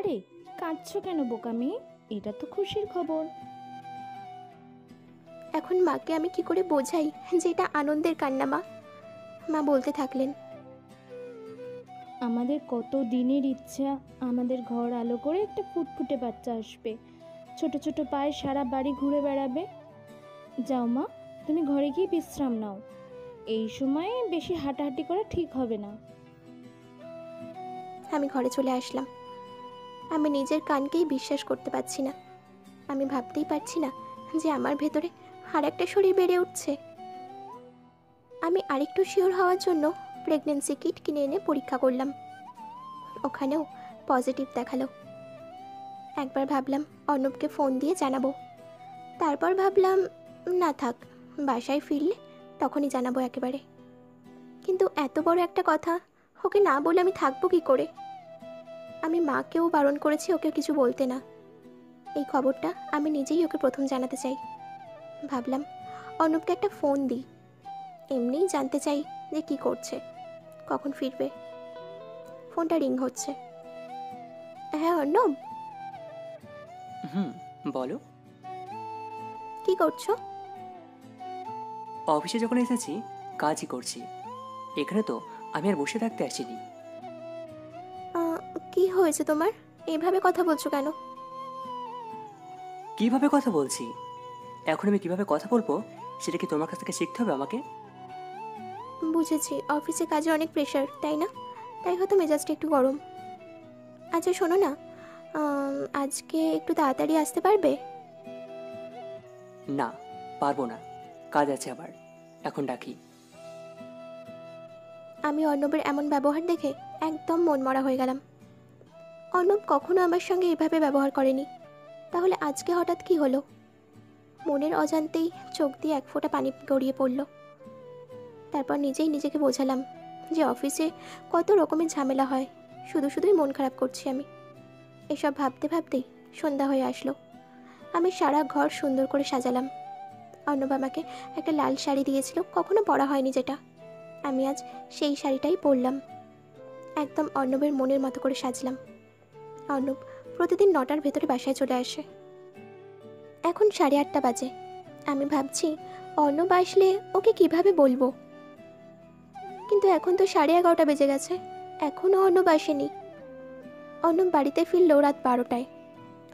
আরে কাঁদছো কেন বোকা মেয়ে? এটা তো খুশির খবর। এখন মাকে আমি কি করে বোঝাই যে এটা আনন্দের কান্না? মা মা বলতে থাকলেন, আমাদের কত দিনের ইচ্ছা আমাদের ঘর আলো করে একটা ফুটফুটে বাচ্চা আসবে, ছোট ছোট পায়ে সারা বাড়ি ঘুরে বেড়াবে। যাও মা, তুমি ঘরে গিয়ে বিশ্রাম নাও, এই সময়ে বেশি হাঁটাহাঁটি করা ঠিক হবে না। আমি ঘরে চলে আসলাম। আমি নিজের কানকেই বিশ্বাস করতে পারছি না। আমি ভাবতেই পারছি না যে আমার ভেতরে আর একটা শরীর বেড়ে উঠছে। আমি আরেকটু শিওর হওয়ার জন্য প্রেগনেন্সি কিট কিনে এনে পরীক্ষা করলাম। ওখানেও পজিটিভ দেখালো। একবার ভাবলাম অর্ণবকে ফোন দিয়ে জানাবো, তারপর ভাবলাম না থাক, বাসায় ফিরলে তখনই জানাবো একেবারে। কিন্তু এত বড় একটা কথা ওকে না বলে আমি থাকবো কি করে? আমি মাকেও বারণ করেছি ওকে কিছু বলতে না। এই খবরটা আমি নিজেই ওকে প্রথম জানাতে চাই। ভাবলাম অর্ণবকে একটা ফোন দিই, এমনিই জানতে চাই যে কি করছে, কখন ফিরবে। ফোনটা রিং হচ্ছে। হ্যাঁ অর্ণব, হুম, বলো। কি করছো? অফিসে যখন এসেছি কাজই করছি। এখানে তো আমি আর বসে থাকতে আসিনি। আহ, কি হয়েছে তোমার? এভাবে কথা বলছো কেন? কিভাবে কথা বলছি? এখন আমি কিভাবে কথা বলবো সেটা কি তোমার কাছ থেকে শিখতে হবে আমাকে? বুঝেছি, অফিসে কাজে অনেক প্রেশার, তাই না? তাই হয়তো মেজাজটা একটু গরম। আচ্ছা শোনো না, আজকে একটু তাড়াতাড়ি আসতে পারবে? না, পারবো না, কাজ আছে আবার। এখন ডাকি। আমি অর্ণবের এমন ব্যবহার দেখে একদম মনমরা হয়ে গেলাম। অর্ণব কখনো আমার সঙ্গে এভাবে ব্যবহার করেনি, তাহলে আজকে হঠাৎ কি হলো? মনের অজান্তেই চোখ দিয়ে এক ফোঁটা পানি গড়িয়ে পড়ল। তারপর নিজেই নিজেকে বোঝালাম যে অফিসে কত রকমের ঝামেলা হয়, শুধু শুধুই মন খারাপ করছি আমি। এসব ভাবতে ভাবতেই সন্ধ্যা হয়ে আসলো। আমি সারা ঘর সুন্দর করে সাজালাম। অর্ণব আমাকে একটা লাল শাড়ি দিয়েছিল, কখনো পরা হয়নি যেটা। আমি আজ সেই শাড়িটাই পরলাম। একদম অর্ণবের মনের মতো করে সাজলাম। অর্ণব প্রতিদিন 9টার ভেতরে বাসায় চলে আসে। এখন 8:30 বাজে। আমি ভাবছি অর্ণব আসলে ওকে কিভাবে বলবো, কিন্তু এখন তো 11:30 বেজে গেছে, এখনও অর্ণব আসেনি। অর্ণব বাড়িতে ফিরল রাত 12টায়।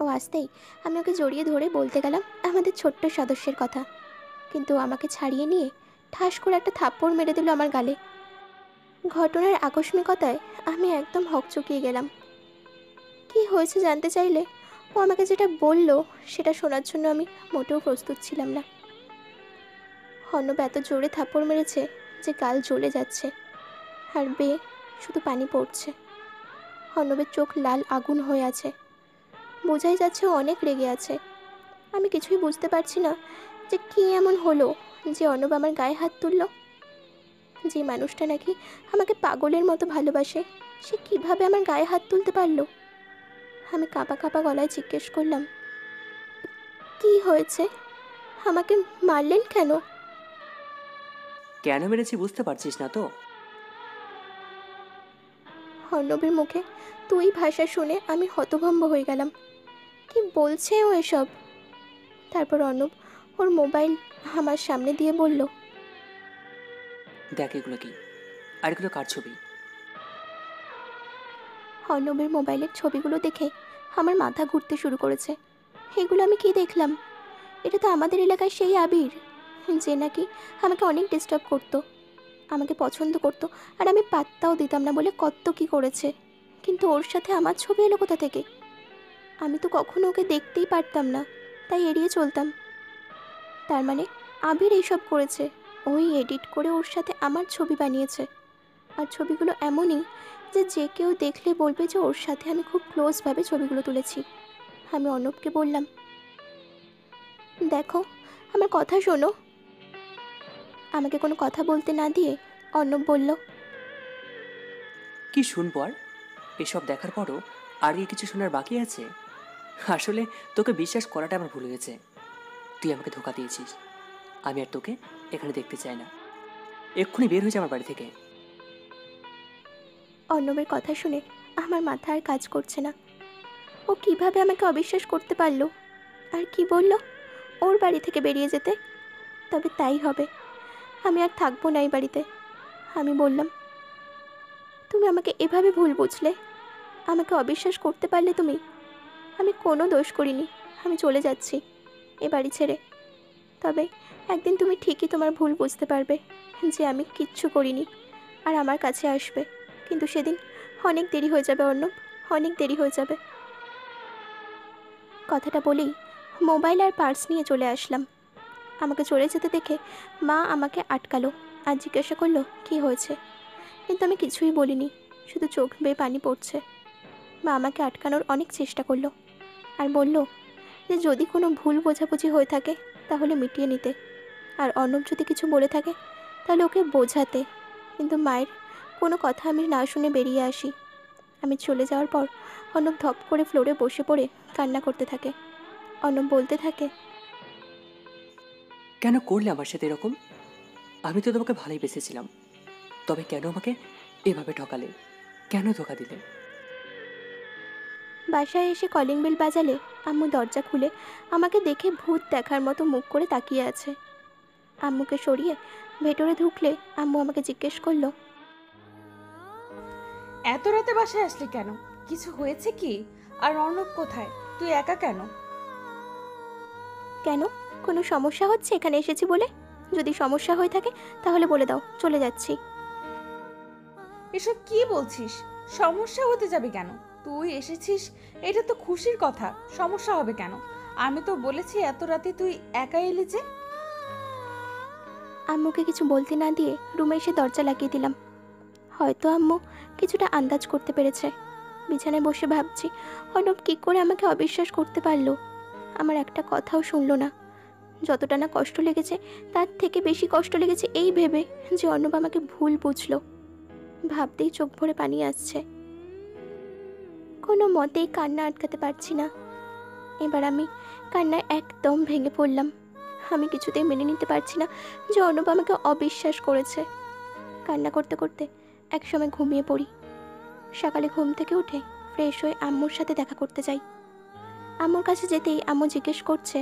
ও আসতেই আমি ওকে জড়িয়ে ধরে বলতে গেলাম আমাদের ছোট্ট সদস্যের কথা, কিন্তু আমাকে ছাড়িয়ে নিয়ে ঠাস করে একটা থাপ্পড় মেরে দিল আমার গালে। ঘটনার আকস্মিকতায় আমি একদম হকচকিয়ে গেলাম। কি হয়েছে জানতে চাইলে ও আমাকে যেটা বলল সেটা শোনার জন্য আমি মোটেও প্রস্তুত ছিলাম না। অর্ণব এত জোরে থাপ্পড় মেরেছে যে গাল জ্বলে যাচ্ছে, আর বেয়ে শুধু পানি পড়ছে। অর্ণবের চোখ লাল আগুন হয়ে আছে, বোঝাই যাচ্ছে ও অনেক রেগে আছে। আমি কিছুই বুঝতে পারছি না যে কী এমন হলো যে অর্ণব আমার গায়ে হাত তুলল। যে মানুষটা নাকি আমাকে পাগলের মতো ভালোবাসে, সে কিভাবে আমার গায়ে হাত তুলতে পারলো? আমি কাঁপা কাঁপা গলায় জিজ্ঞেস করলাম, কি হয়েছে? আমাকে মারলেন কেন? কেন মেরেছি বুঝতে পারছিস না তো? অর্ণবের মুখে তুই ভাষা শুনে আমি হতভম্ব হয়ে গেলাম। কি বলছে ও এসব? তারপর অর্ণব ওর মোবাইল আমার সামনে দিয়ে বলল, দেখ এগুলো কি, আর এগুলো কার ছবি? অর্ণবের মোবাইলের ছবিগুলো দেখে আমার মাথা ঘুরতে শুরু করেছে। এগুলো আমি কি দেখলাম? এটা তো আমাদের এলাকায় সেই আবির, যে নাকি আমাকে অনেক ডিস্টার্ব করতো, আমাকে পছন্দ করতো, আর আমি পাত্তাও দিতাম না বলে কত কি করেছে। কিন্তু ওর সাথে আমার ছবি এলো কোথা থেকে? আমি তো কখনো ওকে দেখতেই পারতাম না, তাই এড়িয়ে চলতাম। তার মানে আবির এইসব করেছে, ওই এডিট করে ওর সাথে আমার ছবি বানিয়েছে। আর ছবিগুলো এমনই যে যে কেউ দেখলে বলবে যে ওর সাথে আমি খুব ক্লোজভাবে ছবিগুলো তুলেছি। আমি অর্ণবকে বললাম, দেখো, আমার কথা শোনো। আমাকে কোনো কথা বলতে না দিয়ে অর্ণব বলল, কি শুনবো আর? এসব দেখার পরও আর কি কিছু শোনার বাকি আছে? আসলে তোকে বিশ্বাস করাটা আমার ভুল হয়েছে। তুই আমাকে ধোকা দিয়েছিস। আমি আর তোকে এখানে দেখতে চাই না। এক্ষুনি বের হয়ে যা আমার বাড়ি থেকে। অর্ণবের কথা শুনে আমার মাথা আর কাজ করছে না। ও কিভাবে আমাকে অবিশ্বাস করতে পারলো, আর কি বলল ওর বাড়ি থেকে বেরিয়ে যেতে। তবে তাই হবে, আমি আর থাকবো না এই বাড়িতে। আমি বললাম, তুমি আমাকে এভাবে ভুল বুঝলে, আমাকে অবিশ্বাস করতে পারলে তুমি। আমি কোনো দোষ করিনি, আমি চলে যাচ্ছি এ বাড়ি ছেড়ে। তবে একদিন তুমি ঠিকই তোমার ভুল বুঝতে পারবে যে আমি কিচ্ছু করিনি, আর আমার কাছে আসবে। কিন্তু সেদিন অনেক দেরি হয়ে যাবে অর্ণব, অনেক দেরি হয়ে যাবে। কথাটা বলেই মোবাইল আর পার্স নিয়ে চলে আসলাম। আমাকে চলে যেতে দেখে মা আমাকে আটকালো আর জিজ্ঞাসা করলো কি হয়েছে। কিন্তু আমি কিছুই বলিনি, শুধু চোখ বেয়ে পানি পড়ছে। মা আমাকে আটকানোর অনেক চেষ্টা করলো আর বলল যে যদি কোনো ভুল বোঝাবুঝি হয়ে থাকে তাহলে মিটিয়ে নিতে, আর অর্ণব যদি কিছু বলে থাকে তাহলে ওকে বোঝাতে। কিন্তু মায়ের কোনো কথা আমি না শুনে বেরিয়ে আসি। আমি চলে যাওয়ার পর অর্ণব ধপ করে ফ্লোরে বসে পড়ে কান্না করতে থাকে। অর্ণব বলতে থাকে, কেন করলে আমার সাথে এরকম? আমি তো তোমাকে ভালোই বেসেছিলাম, তবে কেন আমাকে এভাবে ঠকালে? কেন ধোকা দিলে? বাসায় এসে কলিং বেল বাজালে আম্মু দরজা খুলে আমাকে দেখে ভূত দেখার মতো মুখ করে তাকিয়ে আছে। আম্মুকে সরিয়ে ভেতরে ঢুকলে আম্মু আমাকে জিজ্ঞেস করলো, এত রাতে বাসায় আসলি কেন? কিছু হয়েছে কি? আর অর্ণব কোথায়? তুই একা কেন? কেন, কোনো সমস্যা হচ্ছে এখানে এসেছি বলে? যদি সমস্যা হয়ে থাকে তাহলে বলে দাও, চলে যাচ্ছি। এসব কি বলছিস? সমস্যা হতে যাবে কেন? তুই এসেছিস, এটা তো খুশির কথা। সমস্যা হবে কেন? আমি তো বলেছি এত রাতে তুই একা এলি যে। আম্মুকে কিছু বলতে না দিয়ে রুমে এসে দরজা লাগিয়ে দিলাম। হয়তো আম্মু কিছুটা আন্দাজ করতে পেরেছে। বিছানায় বসে ভাবছি অর্ণব কী করে আমাকে অবিশ্বাস করতে পারলো। আমার একটা কথাও শুনলো না। যতটা না কষ্ট লেগেছে তার থেকে বেশি কষ্ট লেগেছে এই ভেবে যে অর্ণব আমাকে ভুল বুঝলো। ভাবতেই চোখ ভরে পানি আসছে। কোনো মতেই কান্না আটকাতে পারছি না। এবার আমি কান্নায় একদম ভেঙে পড়লাম। আমি কিছুতেই মেনে নিতে পারছি না যে অর্ণব আমাকে অবিশ্বাস করেছে। কান্না করতে করতে একসময় ঘুমিয়ে পড়ি। সকালে ঘুম থেকে উঠে ফ্রেশ হয়ে আম্মুর সাথে দেখা করতে যাই। আম্মুর কাছে যেতেই আম্মু জিজ্ঞেস করছে,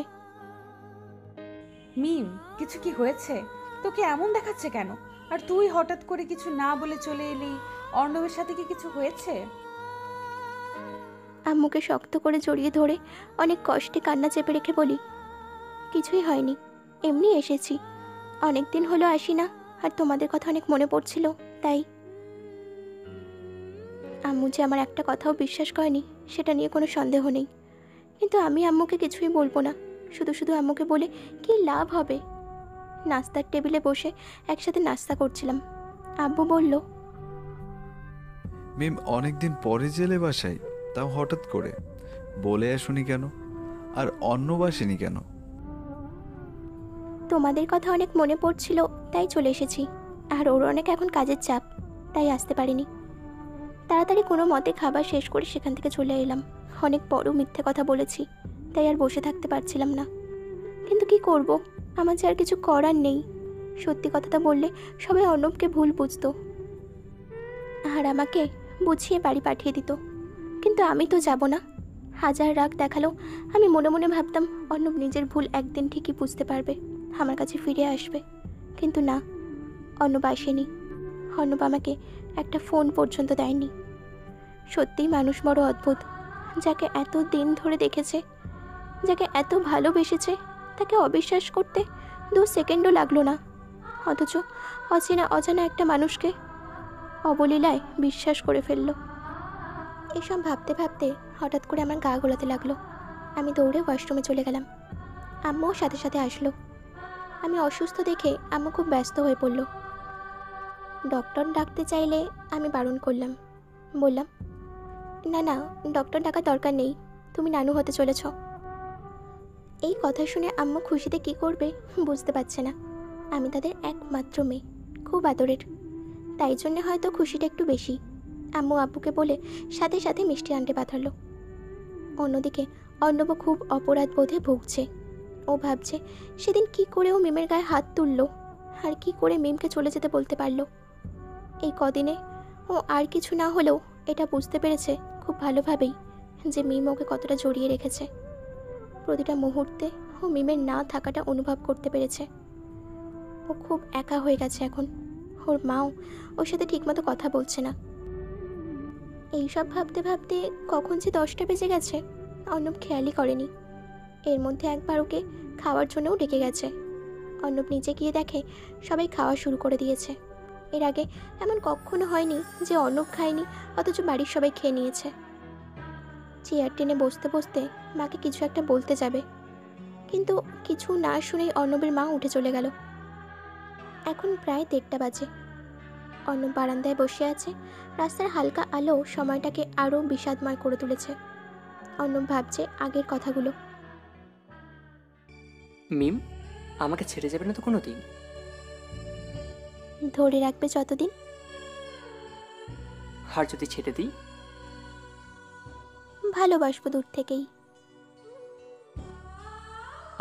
মিম, কিছু কি হয়েছে? তোকে এমন দেখাচ্ছে কেন? আর তুই হঠাৎ করে কিছু না বলে চলে এলি। অর্ণবের সাথে কি কিছু হয়েছে? আম্মুকে শক্ত করে জড়িয়ে ধরে অনেক কষ্টে কান্না চেপে রেখে বলি, কিছুই হয়নি, এমনি এসেছি। অনেক দিন হলো আসি না, আর তোমাদের কথা অনেক মনে পড়ছিল তাই। আম্মু যে আমার একটা কথাও বিশ্বাস করেনি সেটা নিয়ে কোনো সন্দেহ নেই। কিন্তু আমি আম্মুকে কিছুই বলবো না। শুধু শুধু আম্মুকে বলে কি লাভ হবে? নাস্তার টেবিলে বসে একসাথে নাস্তা করছিলাম। আব্বু বলল, মিম অনেকদিন পরে জেলে বাসায়, তাও হঠাৎ করে বলে আসুনি কেন? আর অন্য বাসেনি কেন? তোমাদের কথা অনেক মনে পড়ছিল তাই চলে এসেছি। আর ওর অনেক এখন কাজের চাপ, তাই আসতে পারিনি। তাড়াতাড়ি কোনো মতে খাবার শেষ করে সেখান থেকে চলে এলাম। অনেক বড় মিথ্যে কথা বলেছি, তাই আর বসে থাকতে পারছিলাম না। কিন্তু কি করব, আমার যে আর কিছু করার নেই। সত্যি কথাটা বললে সবাই অর্ণবকে ভুল বুঝতো আর আমাকে বুঝিয়ে বাড়ি পাঠিয়ে দিত। কিন্তু আমি তো যাব না। হাজার রাগ দেখালো আমি মনে মনে ভাবতাম অর্ণব নিজের ভুল একদিন ঠিকই বুঝতে পারবে, আমার কাছে ফিরে আসবে। কিন্তু না, অর্ণব আসেনি। অর্ণব আমাকে একটা ফোন পর্যন্ত দেয়নি। সত্যিই মানুষ বড় অদ্ভুত। যাকে এত দিন ধরে দেখেছে, যাকে এত ভালোবেসেছে, তাকে অবিশ্বাস করতে 2 সেকেন্ডও লাগলো না। অথচ অচেনা অজানা একটা মানুষকে অবলীলায় বিশ্বাস করে ফেললো। এসব ভাবতে ভাবতে হঠাৎ করে আমার গা গোলাতে লাগলো। আমি দৌড়ে ওয়াশরুমে চলে গেলাম। আম্মুও সাথে সাথে আসলো। আমি অসুস্থ দেখে আম্মু খুব ব্যস্ত হয়ে পড়ল। ডক্টর ডাকতে চাইলে আমি বারণ করলাম। বললাম, না না, ডক্টর ডাকার দরকার নেই, তুমি নানু হতে চলেছ। এই কথা শুনে আম্মু খুশিতে কি করবে বুঝতে পারছে না। আমি তাদের একমাত্র মেয়ে, খুব আদরের, তাই জন্যে হয়তো খুশিটা একটু বেশি। আম্মু আব্বুকে বলে সাথে সাথে মিষ্টি আনতে পাঠালো। অন্যদিকে অর্ণব খুব অপরাধ বোধে ভুগছে। ও ভাবছে সেদিন কি করে ও মিমের গায়ে হাত তুললো, আর কি করে মিমকে চলে যেতে বলতে পারলো। এই কদিনে ও আর কিছু না হলেও এটা বুঝতে পেরেছে খুব ভালোভাবেই যে মিম ওকে কতটা জড়িয়ে রেখেছে। প্রতিটা মুহূর্তে ও মিমের না থাকাটা অনুভব করতে পেরেছে। ও খুব একা হয়ে গেছে এখন। ওর মাও ওর সাথে ঠিকমতো কথা বলছে না। এইসব ভাবতে ভাবতে কখন যে 10টা বেজে গেছে অর্ণব খেয়ালই করেনি। এর মধ্যে একবার ওকে খাওয়ার জন্যও ডেকে গেছে। অর্ণব নিচে গিয়ে দেখে সবাই খাওয়া শুরু করে দিয়েছে। এর আগে এমন কখনো হয়নি যে অর্ণব খায়নি অথচ বাড়ির সবাই খেয়ে নিয়েছে। চেয়ার টেনে বসতে বসতে মাকে কিছু একটা বলতে যাবে, কিন্তু কিছু না শুনেই অর্ণবের মা উঠে চলে গেল। এখন প্রায় 1:30 বাজে। অর্ণব বারান্দায় বসে আছে। রাস্তার হালকা আলো সময়টাকে আরও বিষাদময় করে তুলেছে। অর্ণব ভাবছে আগের কথাগুলো। মিম, আমাকে ছেড়ে যাবে না তো কোনো দিন? ধরে রাখবে যতদিন। আর যদি ছেড়ে দিই? ভালোবাসবো দূর থেকেই।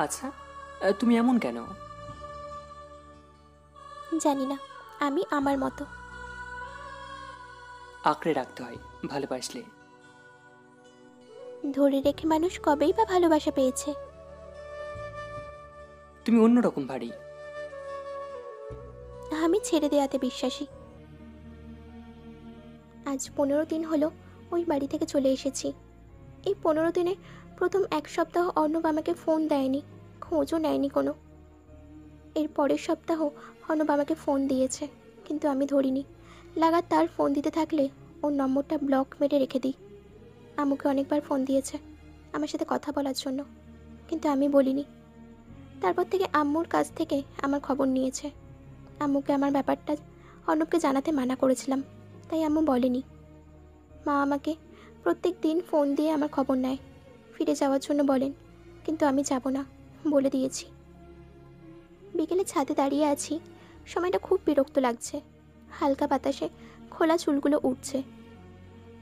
আচ্ছা, তুমি এমন কেন? জানি না, আমি আমার মতো। আঁকড়ে রাখতে হয় ভালোবাসলে। ধরে রেখে মানুষ কবেই বা ভালোবাসা পেয়েছে। তুমি অন্যরকম ভারী। আমি ছেড়ে দেওয়াতে বিশ্বাসী। আজ 15 দিন হলো ওই বাড়ি থেকে চলে এসেছি। এই 15 দিনে প্রথম 1 সপ্তাহ অর্ণব আমাকে ফোন দেয়নি, খোঁজও নেয়নি কোনো। এর পরের সপ্তাহ অর্ণব আমাকে ফোন দিয়েছে, কিন্তু আমি ধরিনি। লাগাতার ফোন দিতে থাকলে ওর নম্বরটা ব্লক মেরে রেখে দিই। আম্মুকে অনেকবার ফোন দিয়েছে আমার সাথে কথা বলার জন্য, কিন্তু আমি বলিনি। তারপর থেকে আম্মুর কাছ থেকে আমার খবর নিয়েছে। আম্মুকে আমার ব্যাপারটা অর্ণবকে জানাতে মানা করেছিলাম, তাই আম্মু বলেনি। মা আমাকে প্রত্যেক দিন ফোন দিয়ে আমার খবর নেয়, ফিরে যাওয়ার জন্য বলেন, কিন্তু আমি যাব না বলে দিয়েছি। বিকেলে ছাদে দাঁড়িয়ে আছি। সময়টা খুব বিরক্ত লাগছে। হালকা বাতাসে খোলা চুলগুলো উঠছে।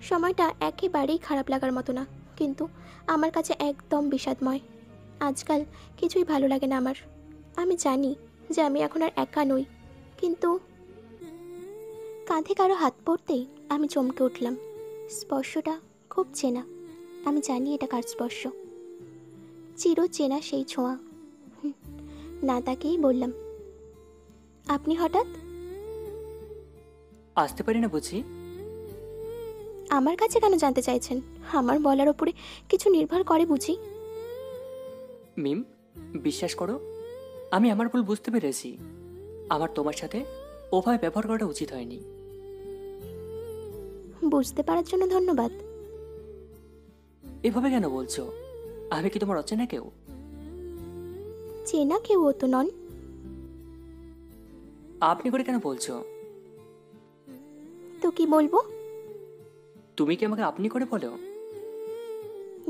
সময়টা একেবারেই খারাপ লাগার মতো না, কিন্তু আমার কাছে একদম বিষাদময়। আজকাল কিছুই ভালো লাগে না আমার। আমি জানি যে আমি এখন আর একা নই, কিন্তু কাঁধে কারো হাত পড়তেই আমি চমকে উঠলাম। স্পর্শটা খুব চেনা। আমি জানি এটা কার স্পর্শ। চির চেনা সেই ছোঁয়া। না তাকেই বললাম, আপনি হঠাৎ? আসতে পারি না বুঝি? আমার কাছে কেন জানতে চাইছেন? আমার বলার ওপরে কিছু নির্ভর করে বুঝি? মিম, বিশ্বাস করো, আমি আমার ভুল বুঝতে পেরেছি। আমার তোমার সাথে ওভাবে ব্যবহার করাটা উচিত হয়নি। বুঝতে পারার জন্য ধন্যবাদ। এভাবে কেন বলছো? আমি কি তোমার অচেনা কেউ? চেনা কেউ তো নন। আপনি করে কেন বলছো? তো কি বলবো? তুমি কি আমাকে আপনি করে বলো?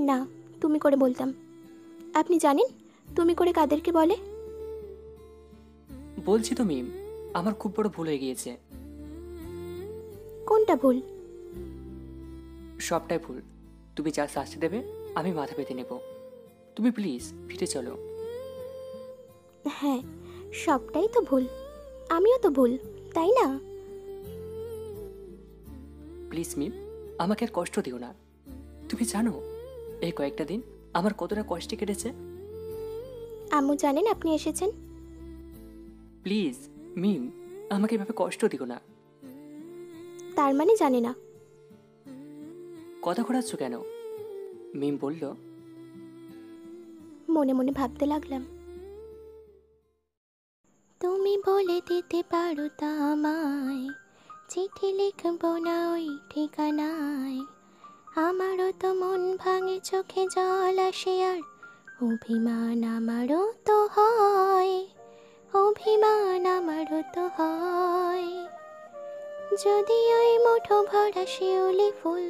না, তুমি করে বলতাম। আপনি জানেন তুমি করে কাদেরকে বলে? বলছি তো মিম, আমার খুব বড় ভুল হয়ে গিয়েছে। কোনটা ভুল? সবটাই ভুল। তুমি যা শাস্তি দেবে আমি মাথা পেতে নেব। তুমি প্লিজ ফিরে চলো। হ্যাঁ, সবটাই তো ভুল। আমিও তো ভুল, তাই না? প্লিজ মিম, আমাকে আর কষ্ট দিও না। তুমি জানো এই কয়েকটা দিন আমার কতটা কষ্টে কেটেছে? আম্মু জানেন আপনি এসেছেন? প্লিজ মিম, আমাকে এভাবে কষ্ট দিও না। তার মানে জানে না? কথা ঘোরাচ্ছ কেন? মিম বলল। মনে মনে ভাবতে লাগলাম, তুমি বলে দিতে পারো তা আমায়, চিঠি লিখবো না ওই ঠিকানায়। আমারও তো মন ভাঙে, চোখে জল আসে, আর অভিমান আমারও তো হয়, অভিমান আমারও তো হয়। যদি ওই মুঠো ভরা শিউলি ফুল,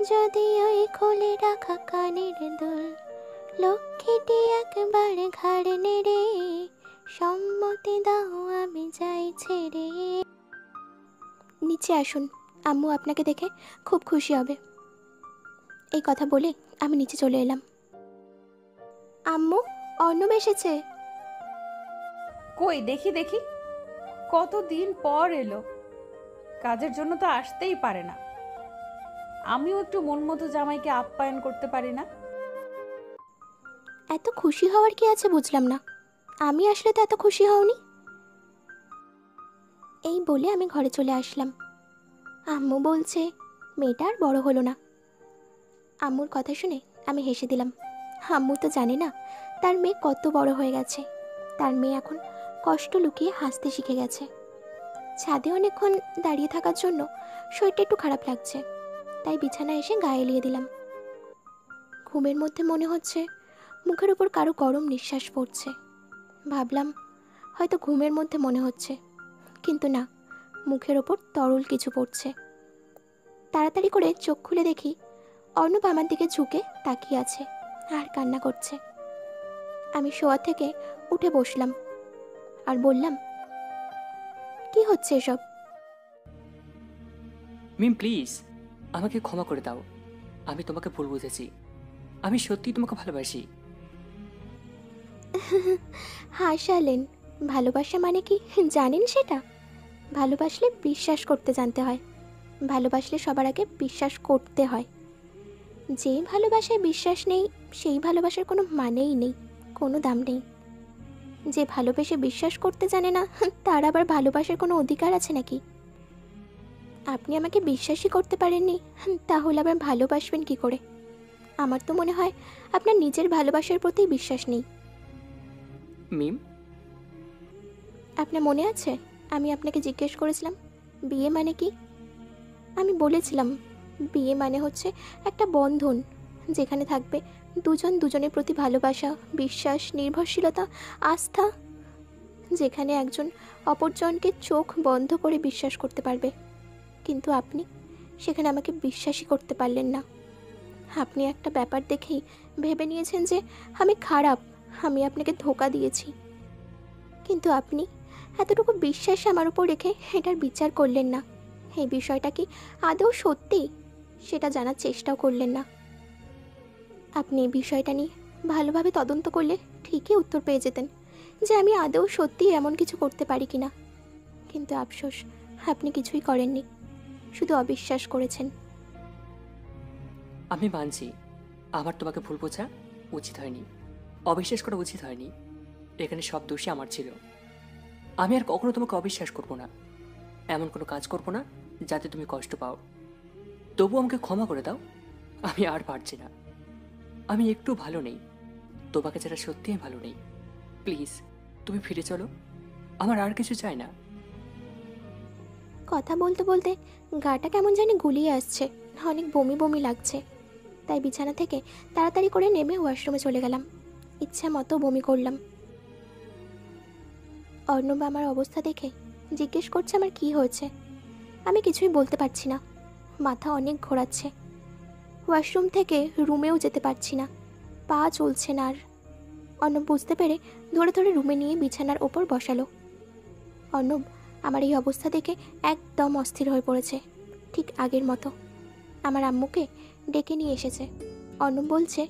যদি ওই খুলে রাখা কানের দুল, লক্ষ্মীটি একবার ঘাড় নেড়ে সম্মতি দাও আমি যাই ছেড়ে। নিচে আসুন, আম্মু আপনাকে দেখে খুব খুশি হবে। এই কথা বলে আমি নিচে চলে এলাম। আম্মু, অর্ণব এসেছে। কই দেখি দেখি, কতদিন পর এলো। কাজের জন্য তো আসতেই পারে না। আমিও একটু মন মতো জামাইকে আপ্যায়ন করতে পারি না? এত খুশি হওয়ার কি আছে বুঝলাম না। আমি আসলে তো এত খুশি হওনি। এই বলে আমি ঘরে চলে আসলাম। আম্মু বলছে মেয়েটা আর বড় হলো না। আম্মুর কথা শুনে আমি হেসে দিলাম। আম্মু তো জানে না তার মেয়ে কত বড় হয়ে গেছে। তার মেয়ে এখন কষ্ট লুকিয়ে হাসতে শিখে গেছে। ছাদে অনেকক্ষণ দাঁড়িয়ে থাকার জন্য শরীরটা একটু খারাপ লাগছে, তাই বিছানায় এসে গায়ে এলিয়ে দিলাম। ঘুমের মধ্যে মনে হচ্ছে মুখের উপর কারো গরম নিঃশ্বাস পড়ছে। ভাবলাম হয়তো ঘুমের মধ্যে মনে হচ্ছে, কিন্তু না, মুখের ওপর তরল কিছু পড়ছে। তাড়াতাড়ি করে চোখ খুলে দেখি অর্ণব আমার দিকে ঝুঁকে তাকিয়ে আছে আর কান্না করছে। আমি শোয়া থেকে উঠে বসলাম আর বললাম, কি হচ্ছে এসব? মিম প্লিজ আমাকে ক্ষমা করে দাও। আমি তোমাকে ভুল বুঝেছি। আমি সত্যিই তোমাকে ভালোবাসি। হাসালেন। ভালোবাসা মানে কি জানেন সেটা? ভালোবাসলে বিশ্বাস করতে জানতে হয়। ভালোবাসলে সবার আগে বিশ্বাস করতে হয়। যে ভালোবাসায় বিশ্বাস নেই সেই ভালোবাসার কোনো মানেই নেই, কোনো দাম নেই। যে ভালোবেসে বিশ্বাস করতে জানে না তার আবার ভালোবাসার কোনো অধিকার আছে নাকি? আপনি আমাকে বিশ্বাসই করতে পারেননি, তাহলে আবার ভালোবাসবেন কি করে? আমার তো মনে হয় আপনার নিজের ভালোবাসার প্রতি বিশ্বাস নেই। মিম, আপনার মনে আছে আমি আপনাকে জিজ্ঞেস করেছিলাম বিয়ে মানে কি? আমি বলেছিলাম বিয়ে মানে হচ্ছে একটা বন্ধন, যেখানে থাকবে দুজন দুজনের প্রতি ভালোবাসা, বিশ্বাস, নির্ভরশীলতা, আস্থা, যেখানে একজন অপরজনকে চোখ বন্ধ করে বিশ্বাস করতে পারবে। কিন্তু আপনি সেখানে আমাকে বিশ্বাসই করতে পারলেন না। আপনি একটা ব্যাপার দেখেই ভেবে নিয়েছেন যে আমি খারাপ, আমি আপনাকে ধোঁকা দিয়েছি। কিন্তু আপনি এতটুকু বিশ্বাস আমার উপর রেখে এটার বিচার করলেন না। এই বিষয়টা কি আদৌ সত্যি সেটা জানার চেষ্টাও করলেন না। আপনি এই বিষয়টা নিয়ে ভালোভাবে তদন্ত করলে ঠিকই উত্তর পেয়ে যেতেন যে আমি আদৌ সত্যি এমন কিছু করতে পারি কিনা। কিন্তু আফসোস, আপনি কিছুই করেননি, শুধু অবিশ্বাস করেছেন। আমি মানছি আমার তোমাকে ভুল বোঝা উচিত হয়নি, অবিশ্বাস করা উচিত হয়নি। এখানে সব দোষই আমার ছিল। আমি আর কখনো তোমাকে অবিশ্বাস করব না, এমন কোনো কাজ করব না যাতে তুমি কষ্ট পাও। তবু আমাকে ক্ষমা করে দাও। আমি আর পারছি না। আমি একটু ভালো নেই, তোমাকে ছাড়া সত্যিই ভালো নেই। প্লিজ তুমি ফিরে চলো, আমার আর কিছু চাই না। কথা বলতে বলতে গাটা কেমন জানি গুলিয়ে আসছে, অনেক বমি বমি লাগছে। তাই বিছানা থেকে তাড়াতাড়ি করে নেমে ওয়াশরুমে চলে গেলাম। ইচ্ছা মতো বমি করলাম। অর্ণব আমার অবস্থা দেখে জিজ্ঞেস করছে আমার কি হয়েছে। আমি কিছুই বলতে পারছি না, মাথা অনেক ঘোরাচ্ছে। ওয়াশরুম থেকে রুমেও যেতে পারছি না, পা চলছে না আর। অর্ণব বুঝতে পেরে ধরে ধরে রুমে নিয়ে বিছানার ওপর বসালো। অর্ণব আমার এই অবস্থা দেখে একদম অস্থির হয়ে পড়েছে, ঠিক আগের মতো। আমার আম্মুকে ডেকে নিয়ে এসেছে। অর্ণব বলছে,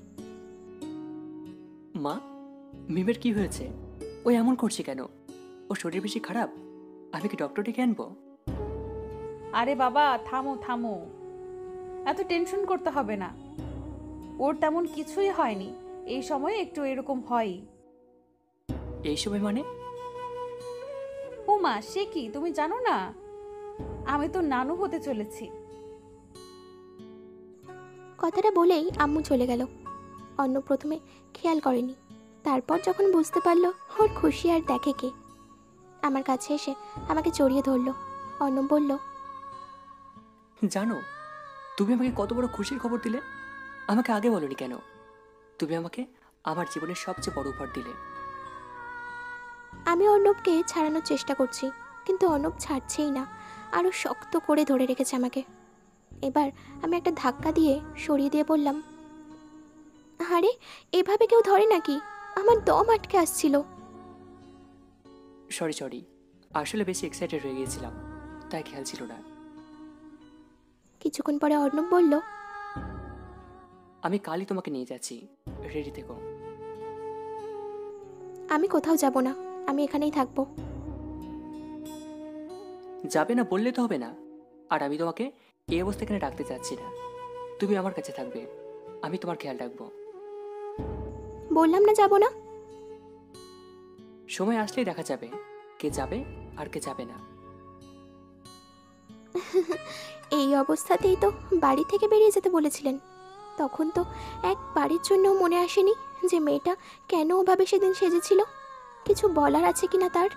মা, মিমের কি হয়েছে? ও এমন করছে কেন? ও শরীর বেশি খারাপ? আমি কি ডক্টর ডেকে আনবো? আরে বাবা, থামো থামো, এত টেনশন করতে হবে না। ওর তেমন কিছুই হয়নি, এই সময় একটু এরকম হয়ই। এই সময় মানে? ও মা, সে কি তুমি জানো না? আমি তো নানু হতে চলেছি। কথাটা বলেই আম্মু চলে গেল। অর্ণব প্রথমে খেয়াল করেনি, তারপর যখন বুঝতে পারলো ওর খুশি আর দেখে কে, আমার কাছে এসে আমাকে জড়িয়ে ধরলো। অর্ণব বলল, জানো তুমি আমাকে কত বড় খুশির খবর দিলে? আমাকে আগে বলনি কেন? তুমি আমাকে আমার জীবনের সবচেয়ে বড় উপহার দিলে। আমি অর্ণবকে ছাড়ানোর চেষ্টা করছি, কিন্তু অর্ণব ছাড়ছেই না, আরও শক্ত করে ধরে রেখেছে আমাকে। এবার আমি একটা ধাক্কা দিয়ে সরিয়ে দিয়ে বললাম, আরে এভাবে কেউ ধরে নাকি? আমার দম আটকে আসছিল। সরি সরি, আসলে বেশি এক্সাইটেড হয়ে গিয়েছিলাম, তাই খেয়াল ছিল না। কিছুক্ষণ পরে অর্ণব বলল, আমি কালই তোমাকে নিয়ে যাচ্ছি, রেডি থেকো। আমি কোথাও যাব না, আমি এখানেই থাকবো। যাবে না বললে তো হবে না, আর আমি তোমাকে এই অবস্থা এখানে রাখতে চাচ্ছি না। তুমি আমার কাছে থাকবে, আমি তোমার খেয়াল রাখবো। বললাম না যাব না। সময় আসলেই দেখা যাবে কে যাবে আর কে যাবে না। এই অবস্থাতেই তো বাড়ি থেকে বেরিয়ে যেতে বলেছিলেন। তখন তো এক বাড়ির জন্য মনে আসেনি যে মেয়েটা কেন ওভাবে সেদিন সেজেছিল, কিছু বলার আছে কিনা তার।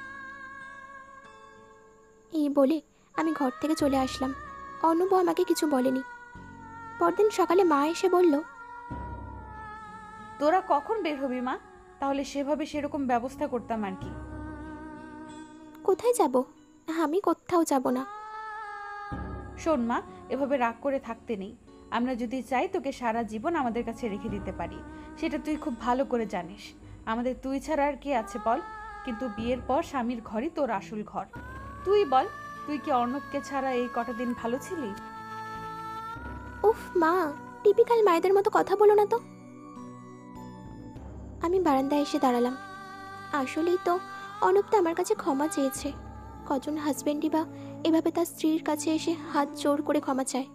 এই বলে আমি ঘর থেকে চলে আসলাম। অর্ণব আমাকে কিছু বলেনি। পরদিন সকালে মা এসে বলল, তোরা কখন বের হবি মা? তাহলে সেভাবে সেরকম ব্যবস্থা করতাম আর কি। কোথায় যাব? আমি কোথাও যাব না। শোন মা, এভাবে রাগ করে থাকতে নেই। আমরা যদি চাই তোকে সারা জীবন আমাদের কাছে রেখে দিতে পারি, সেটা তুই খুব ভালো করে জানিস। আমাদের তুই ছাড়া আর কে আছে বল? কিন্তু বিয়ের পর স্বামীর ঘরই তোর আসল ঘর। তুই বল, তুই কি অর্ণবকে ছাড়া এই কটা দিন ভালো ছিলি? উফ মা, টিপিক্যাল মায়েদের মতো কথা বলো না তো। আমি বারান্দায় এসে দাঁড়ালাম। আসলেই তো অর্ণব তো আমার কাছে ক্ষমা চেয়েছে। কজন হাজবেন্ডই বা এভাবে তার স্ত্রীর কাছে এসে হাত জোর করে ক্ষমা চায়?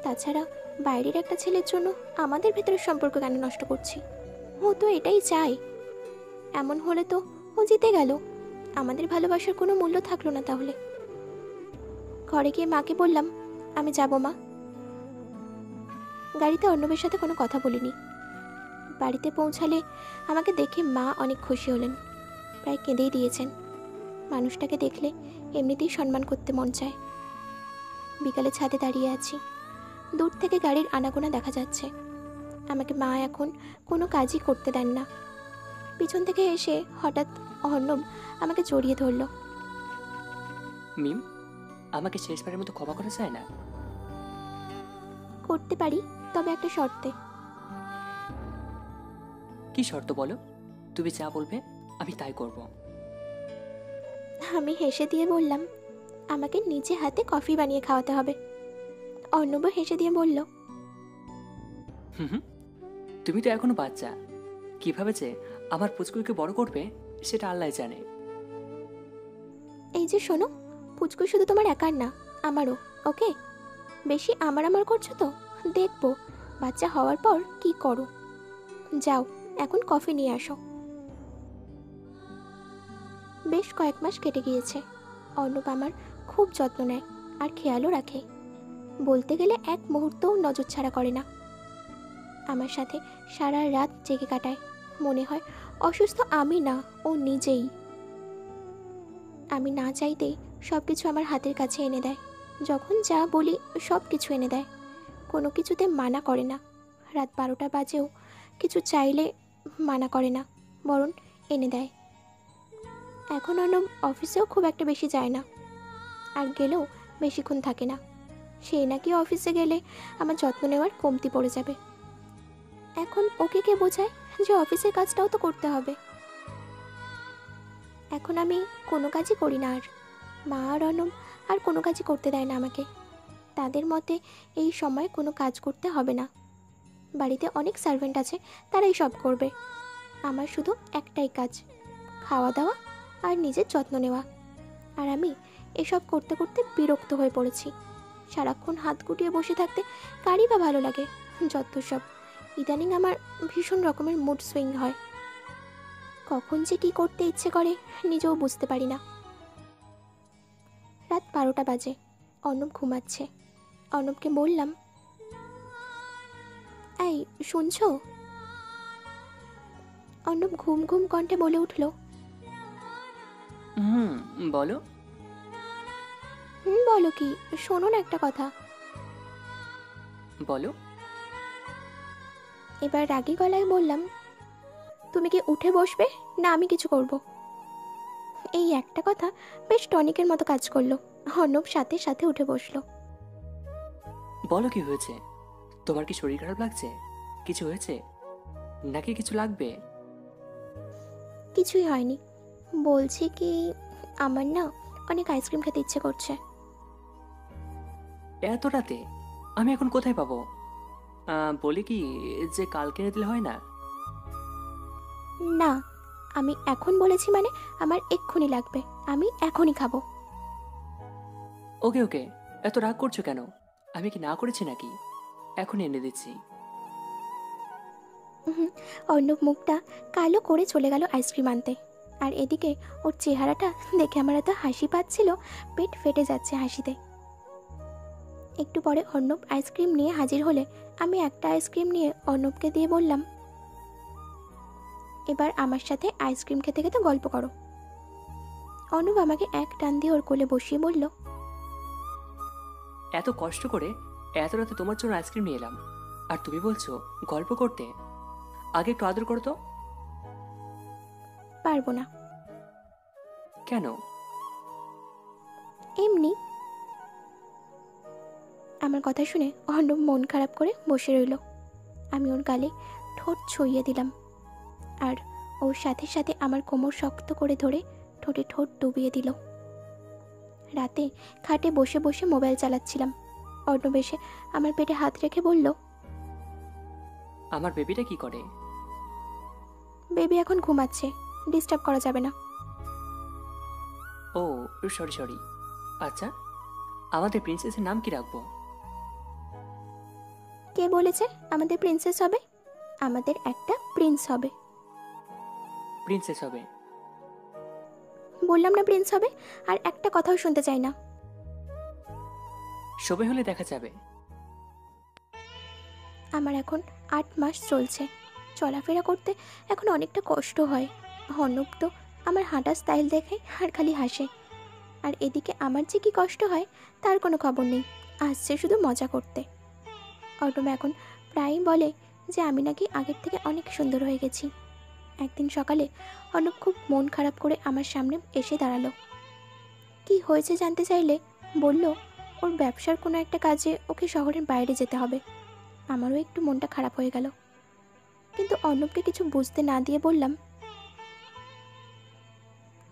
তাছাড়া বাইরের একটা ছেলের জন্য আমাদের ভেতরের সম্পর্ক কেন নষ্ট করছি? ও তো এটাই চায়। এমন হলে তো ও জিতে গেল, আমাদের ভালোবাসার কোনো মূল্য থাকলো না তাহলে। ঘরে গিয়ে মাকে বললাম, আমি যাব মা। গাড়িতে অর্ণবের সাথে কোনো কথা বলিনি। বাড়িতে পৌঁছালে আমাকে দেখে মা অনেক খুশি হলেন, প্রায় কেঁদেই দিয়েছেন। মানুষটাকে দেখলে এমনিতেই সম্মান করতে মন চায়। বিকালে ছাদে দাঁড়িয়ে আছি, দূর থেকে গাড়ির আনাগোনা দেখা যাচ্ছে। আমাকে মা এখন কোনো কাজই করতে দেন না। পিছন থেকে এসে হঠাৎ অর্ণব আমাকে জড়িয়ে ধরল। মিম, আমাকে শেষবারের মতো ক্ষমা করা যায় না? করতে পারি, তবে একটা শর্তে। কি শর্ত বলো? তুমি যা বলবে আমি তাই করব। আমি হেসে দিয়ে বললাম, আমাকে নিজে হাতে কফি বানিয়ে খাওয়াতে হবে। অর্ণব হেসে দিয়ে বলল, হুম হুম, তুমি তো এখনো বাচ্চা, কিভাবে যে আমার পুচকুকে বড় করবে সেটা আল্লাহ জানে। এই যে শোনো, পুচকু শুধু তোমার একার না, আমারও। ওকে? বেশি আমার করছো তো, দেখবো বাচ্চা হওয়ার পর কি করো। যাও, এখন কফি নিয়ে আসো। বেশ কয়েক মাস কেটে গিয়েছে। অর্ণব আমার খুব যত্ন নেয় আর খেয়ালও রাখে। বলতে গেলে এক মুহূর্তও নজর ছাড়া করে না। আমার সাথে সারা রাত জেগে কাটায়। মনে হয় অসুস্থ আমি না, ও নিজেই। আমি না চাইতেই সব কিছু আমার হাতের কাছে এনে দেয়। যখন যা বলি সব কিছু এনে দেয়, কোনো কিছুতে মানা করে না। রাত 12টা বাজেও কিছু চাইলে মানা করে না, বরং এনে দেয়। এখন অর্ণব অফিসেও খুব একটা বেশি যায় না, আর গেলেও বেশিক্ষণ থাকে না। সে নাকি অফিসে গেলে আমার যত্ন নেওয়ার কমতি পড়ে যাবে। এখন ওকে কে বোঝায় যে অফিসের কাজটাও তো করতে হবে। এখন আমি কোনো কাজই করি না, আর মা আর অর্ণব আর কোনো কাজই করতে দেয় না আমাকে। তাদের মতে এই সময় কোনো কাজ করতে হবে না। বাড়িতে অনেক সার্ভেন্ট আছে, তারাই সব করবে। আমার শুধু একটাই কাজ, খাওয়া দাওয়া আর নিজের যত্ন নেওয়া। আর আমি এসব করতে করতে বিরক্ত হয়ে পড়েছি। সারাক্ষণ হাত গুটিয়ে বসে থাকতে কারই বা ভালো লাগে? যত সব। ইদানিং আমার ভীষণ রকমের মুড সুইং হয়। কখন যে কী করতে ইচ্ছে করে নিজেও বুঝতে পারি না। রাত 12টা বাজে, অর্ণব ঘুমাচ্ছে। অর্ণবকে বললাম, এই শুনছো? অর্ণব ঘুম ঘুম কণ্ঠে বলে উঠল, হুম, বলো। বলো কি? শোনো না একটা কথা। বলো। এবার রাগী গলায় বললাম, তুমি কি উঠে বসবে না আমি কিছু করব? এই একটা কথা বেশ টনিকের মতো কাজ করলো। অর্ণব সাথে সাথে উঠে বসলো। বলো কি হয়েছে? তোমার কি শরীর খারাপ লাগছে? কিছু হয়েছে নাকি কিছু লাগবে? কিছুই হয়নি। বলছি কি, আমার না অনেক আইসক্রিম খেতে ইচ্ছে করছে। এত রাতে আমি এখন কোথায় পাবো? বলি কি যে কালকে এনে দিলে হয় না? না, আমি এখন বলেছি মানে আমার এক্ষুনি লাগবে। আমি এখনই খাবো। ওকে ওকে, এত রাগ করছো কেন? আমি কি না করেছি নাকি? এখন এনে দিচ্ছি। অর্ণব মুখটা কালো করে চলে গেল আইসক্রিম আনতে। আর এদিকে ওর চেহারাটা দেখে আমার এত হাসি পাচ্ছিল, পেট ফেটে যাচ্ছে হাসিতে। একটু পরে অর্ণব আইসক্রিম নিয়ে হাজির হলে আমি একটা আইসক্রিম নিয়ে অর্ণবকে দিয়ে বললাম, এবার আমার সাথে আইসক্রিম খেতে খেতে গল্প করো। অর্ণব আমাকে এক টান দিয়ে ওর কোলে বসিয়ে বলল, এত কষ্ট করে এত রাতে তোমার জন্য আইসক্রিম নিয়ে এলাম, আর তুমি বলছো গল্প করতে? আগে একটু আদর করো তো। পারবো না। কেন? এমনি। আমার কথা শুনে অর্ণব মন খারাপ করে বসে রইল। আমি ওর গালে ঠোঁট ছুঁয়ে দিলাম, আর ওর সাথে সাথে আমার কোমর শক্ত করে ধরে ঠোঁটে ঠোঁট ডুবিয়ে দিল। রাতে খাটে বসে বসে মোবাইল চালাচ্ছিলাম। অর্ণব এসে আমার পেটে হাত রেখে বলল, আমার বেবিটা কি করে? বেবি এখন ঘুমাচ্ছে, ডিস্টার্ব করা যাবে না। ও সরি সরি। আচ্ছা, আমাদের প্রিন্সেসের নাম কি রাখবো? কে বলেছে আমাদের প্রিন্সেস হবে? আমাদের একটা প্রিন্স হবে। প্রিন্সেস হবে। বললাম না প্রিন্স হবে, আর একটা কথাও শুনতে চাই না। সবে হলে দেখা যাবে। আমার এখন 8 মাস চলছে। চলাফেরা করতে এখন অনেকটা কষ্ট হয়। অর্ণব তো আমার হাঁটার স্টাইল দেখে আর খালি হাসে। আর এদিকে আমার যে কি কষ্ট হয় তার কোনো খবর নেই, আসছে শুধু মজা করতে। অর্ণব এখন প্রায়ই বলে যে আমি নাকি আগের থেকে অনেক সুন্দর হয়ে গেছি। একদিন সকালে অর্ণব খুব মন খারাপ করে আমার সামনে এসে দাঁড়ালো। কি হয়েছে জানতে চাইলে বলল, ওর ব্যবসার কোনো একটা কাজে ওকে শহরের বাইরে যেতে হবে। আমারও একটু মনটা খারাপ হয়ে গেল, কিন্তু অর্ণবকে কিছু বুঝতে না দিয়ে বললাম,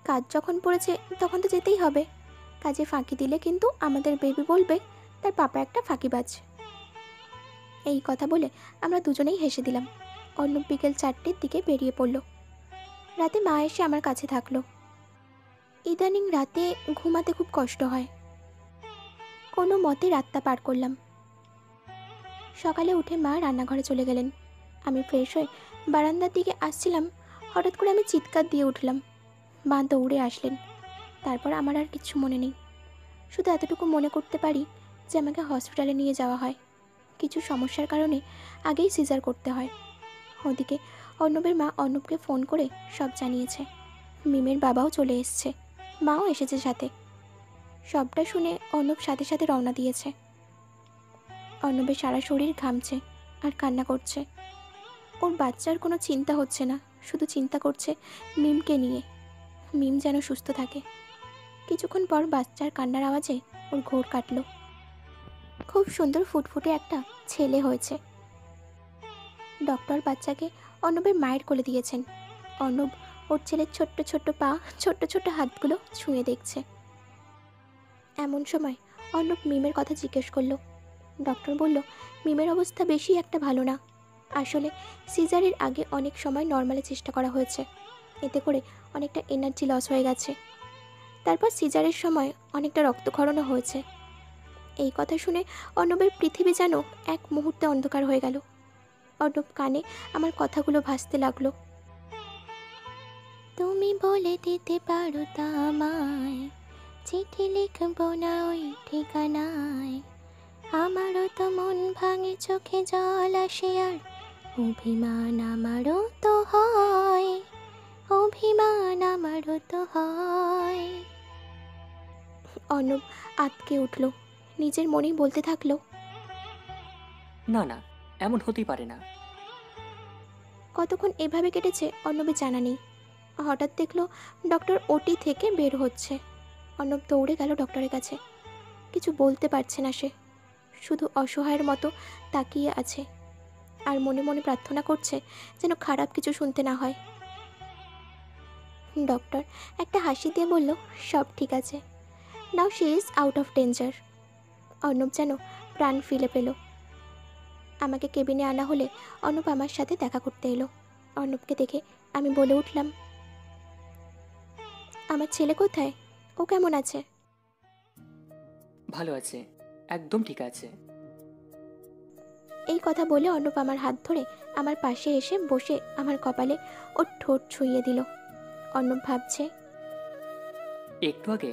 কাজ যখন পড়েছে তখন তো যেতেই হবে। কাজে ফাঁকি দিলে কিন্তু আমাদের বেবি বলবে তার পাপা একটা ফাঁকিবাজ। এই কথা বলে আমরা দুজনেই হেসে দিলাম। অর্ণব বিকেল 4টের দিকে বেরিয়ে পড়ল। রাতে মা এসে আমার কাছে থাকলো। ইদানিং রাতে ঘুমাতে খুব কষ্ট হয়। কোনো মতে রাতটা পার করলাম। সকালে উঠে মা রান্নাঘরে চলে গেলেন। আমি ফ্রেশ হয়ে বারান্দার দিকে আসছিলাম, হঠাৎ করে আমি চিৎকার দিয়ে উঠলাম। মা দৌড়ে আসলেন। তারপর আমার আর কিছু মনে নেই, শুধু এতটুকু মনে করতে পারি যে আমাকে হসপিটালে নিয়ে যাওয়া হয়। কিছু সমস্যার কারণে আগেই সিজার করতে হয়। ওদিকে অর্ণবের মা অর্ণবকে ফোন করে সব জানিয়েছে। মিমের বাবাও চলে এসছে, মাও এসেছে সাথে। সবটা শুনে অর্ণব সাথে সাথে রওনা দিয়েছে। অর্ণবের সারা শরীর ঘামছে আর কান্না করছে। ওর বাচ্চার কোনো চিন্তা হচ্ছে না, শুধু চিন্তা করছে মিমকে নিয়ে। মিম যেন সুস্থ থাকে। কিছুক্ষণ পর বাচ্চার কান্নার আওয়াজে ওর ঘোর কাটল। খুব সুন্দর ফুটফুটে একটা ছেলে হয়েছে। ডক্টর বাচ্চাকে অর্ণবের মায়ের কোলে দিয়েছেন। অর্ণব ওর ছেলের ছোট্ট ছোট্ট পা, ছোট্ট ছোট্ট হাতগুলো ছুঁয়ে দেখছে। এমন সময় অর্ণব মিমের কথা জিজ্ঞেস করলো। ডক্টর বলল, মিমের অবস্থা বেশি একটা ভালো না। আসলে সিজারের আগে অনেক সময় নর্মালে চেষ্টা করা হয়েছে, এতে করে অনেকটা এনার্জি লস হয়ে গেছে। তারপর সিজারের সময় অনেকটা রক্তক্ষরণও হয়েছে। এই কথা শুনে অর্ণবের পৃথিবী যেন এক মুহূর্তে অন্ধকার হয়ে গেল। অর্ণব কানে আমার কথাগুলো ভাসতে লাগলো। তুমি বলে দিতে পারো তা আমায়, চিঠি লিখবো না ওই ঠিকানায়। আমারও তো মন ভাঙে, চোখে জল আসে, আর অভিমান আমারও তো হয়, অভিমান আমারও তো হয়। অর্ণব আতকে উঠল, নিজের মনেই বলতে থাকলো, না না, এমন হতেই পারে না। কতক্ষণ এভাবে কেটেছে অর্ণবের জানা নেই। হঠাৎ দেখলো ডক্টর ওটি থেকে বের হচ্ছে। অর্ণব দৌড়ে গেল ডক্টরের কাছে। কিছু বলতে পারছে না সে, শুধু অসহায়ের মতো তাকিয়ে আছে আর মনে মনে প্রার্থনা করছে যেন খারাপ কিছু শুনতে না হয়। ডক্টর একটা হাসি দিয়ে বলল, সব ঠিক আছে, now she is out of danger. Arnab যেন প্রাণ ফিরে পেল। আমাকে কেবিনে আনা হলে অর্ণব আমার সাথে দেখা করতে এলো। অর্ণবকে দেখে আমি বলে উঠলাম, আমার ছেলে কোথায়, ও কেমন আছে? ভালো আছে, একদম ঠিক আছে। এই কথা বলে অর্ণব আমার হাত ধরে আমার পাশে এসে বসে আমার কপালে ওর ঠোঁট ছুঁয়ে দিল। অর্ণব ভাবছে, একটু আগে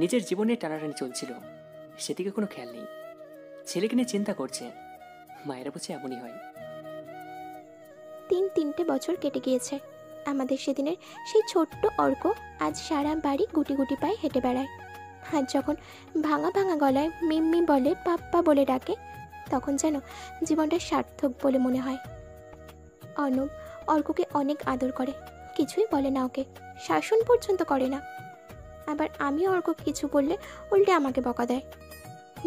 নিজের জীবনে টানাটানি চলছিল, সেদিকে কোনো খেয়াল নেই। ছেলেকে নিয়ে চিন্তা করছে। মায়েরা বুঝে এমনই হয়। 3 বছর কেটে গিয়েছে। আমাদের সেদিনের সেই ছোট্ট অর্ক আজ সারা বাড়ি গুটি গুটি পায়ে হেঁটে বেড়ায়। আর যখন ভাঙা ভাঙা গলায় মিম্মি বলে, পাপ্পা বলে ডাকে, তখন যেন জীবনটা সার্থক বলে মনে হয়। অর্ণব অর্ককে অনেক আদর করে, কিছুই বলে না ওকে, শাসন পর্যন্ত করে না। আবার আমি অর্ককে কিছু বললে উল্টে আমাকে বকা দেয়।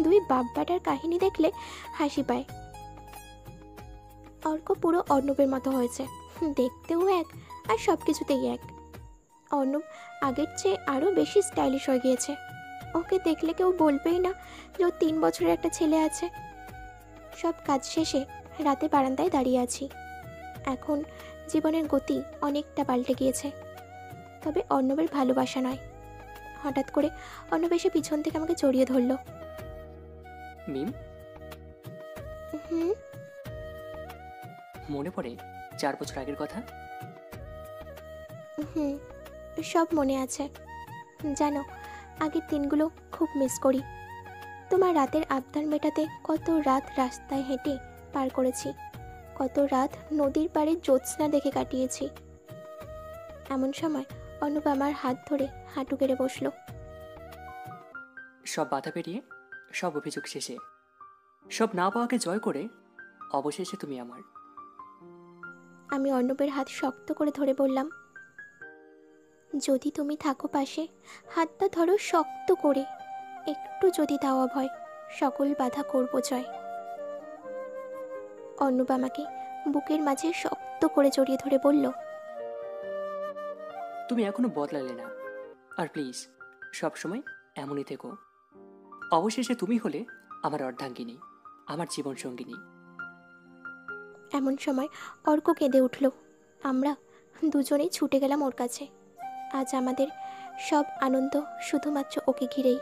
দুই বাপ বেটার কাহিনী দেখলে হাসি পায়। অর্ক পুরো অর্ণবের মতো হয়েছে, দেখতেও এক আর সব কিছুতেই এক। অর্ণব আগের চেয়ে আরও বেশি স্টাইলিশ হয়ে গিয়েছে। ওকে দেখলে কেউ বলবেই না যে ও 3 বছরের একটা ছেলে আছে। সব কাজ শেষে রাতে বারান্দায় দাঁড়িয়ে আছি। এখন জীবনের গতি অনেকটা পাল্টে গিয়েছে, তবে অর্ণবের ভালোবাসা নয়। হঠাৎ করে অর্ণব এসে পিছন থেকে আমাকে জড়িয়ে ধরলো। মিম, হুম, মনে পড়ে 4 বছর আগের কথা? হুম, সব মনে আছে। জানো, আগের দিনগুলো খুব মিস করি। তোমার রাতের আবদার মেটাতে কত রাত রাস্তায় হেঁটে পার করেছি, কত রাত নদীর পাড়ে জ্যোৎস্না দেখে কাটিয়েছি। এমন সময় অর্ণব আমার হাত ধরে হাঁটু গেড়ে বসলো। সব বাধা পেরিয়ে, সব অভিযোগ শেষে, সব না পাওয়াকে জয় করে অবশেষে তুমি আমার। আমি অর্ণবের হাত শক্ত করে ধরে বললাম, যদি তুমি থাকো পাশে, হাতটা ধরো শক্ত করে, একটু যদি দাও অভয়, সকল বাধা করব জয়। অর্ণব আমাকে বুকের মাঝে শক্ত করে জড়িয়ে ধরে বলল, তুমি এখনো বদলালে না, আর প্লিজ সবসময় এমনই থেকো। অবশেষে তুমি হলে আমার অর্ধাঙ্গিনী, আমার জীবন সঙ্গিনী। এমন সময় অর্ক কেঁদে উঠল। আমরা দুজনেই ছুটে গেলাম ওর কাছে। আজ আমাদের সব আনন্দ শুধুমাত্র ওকে ঘিরেই।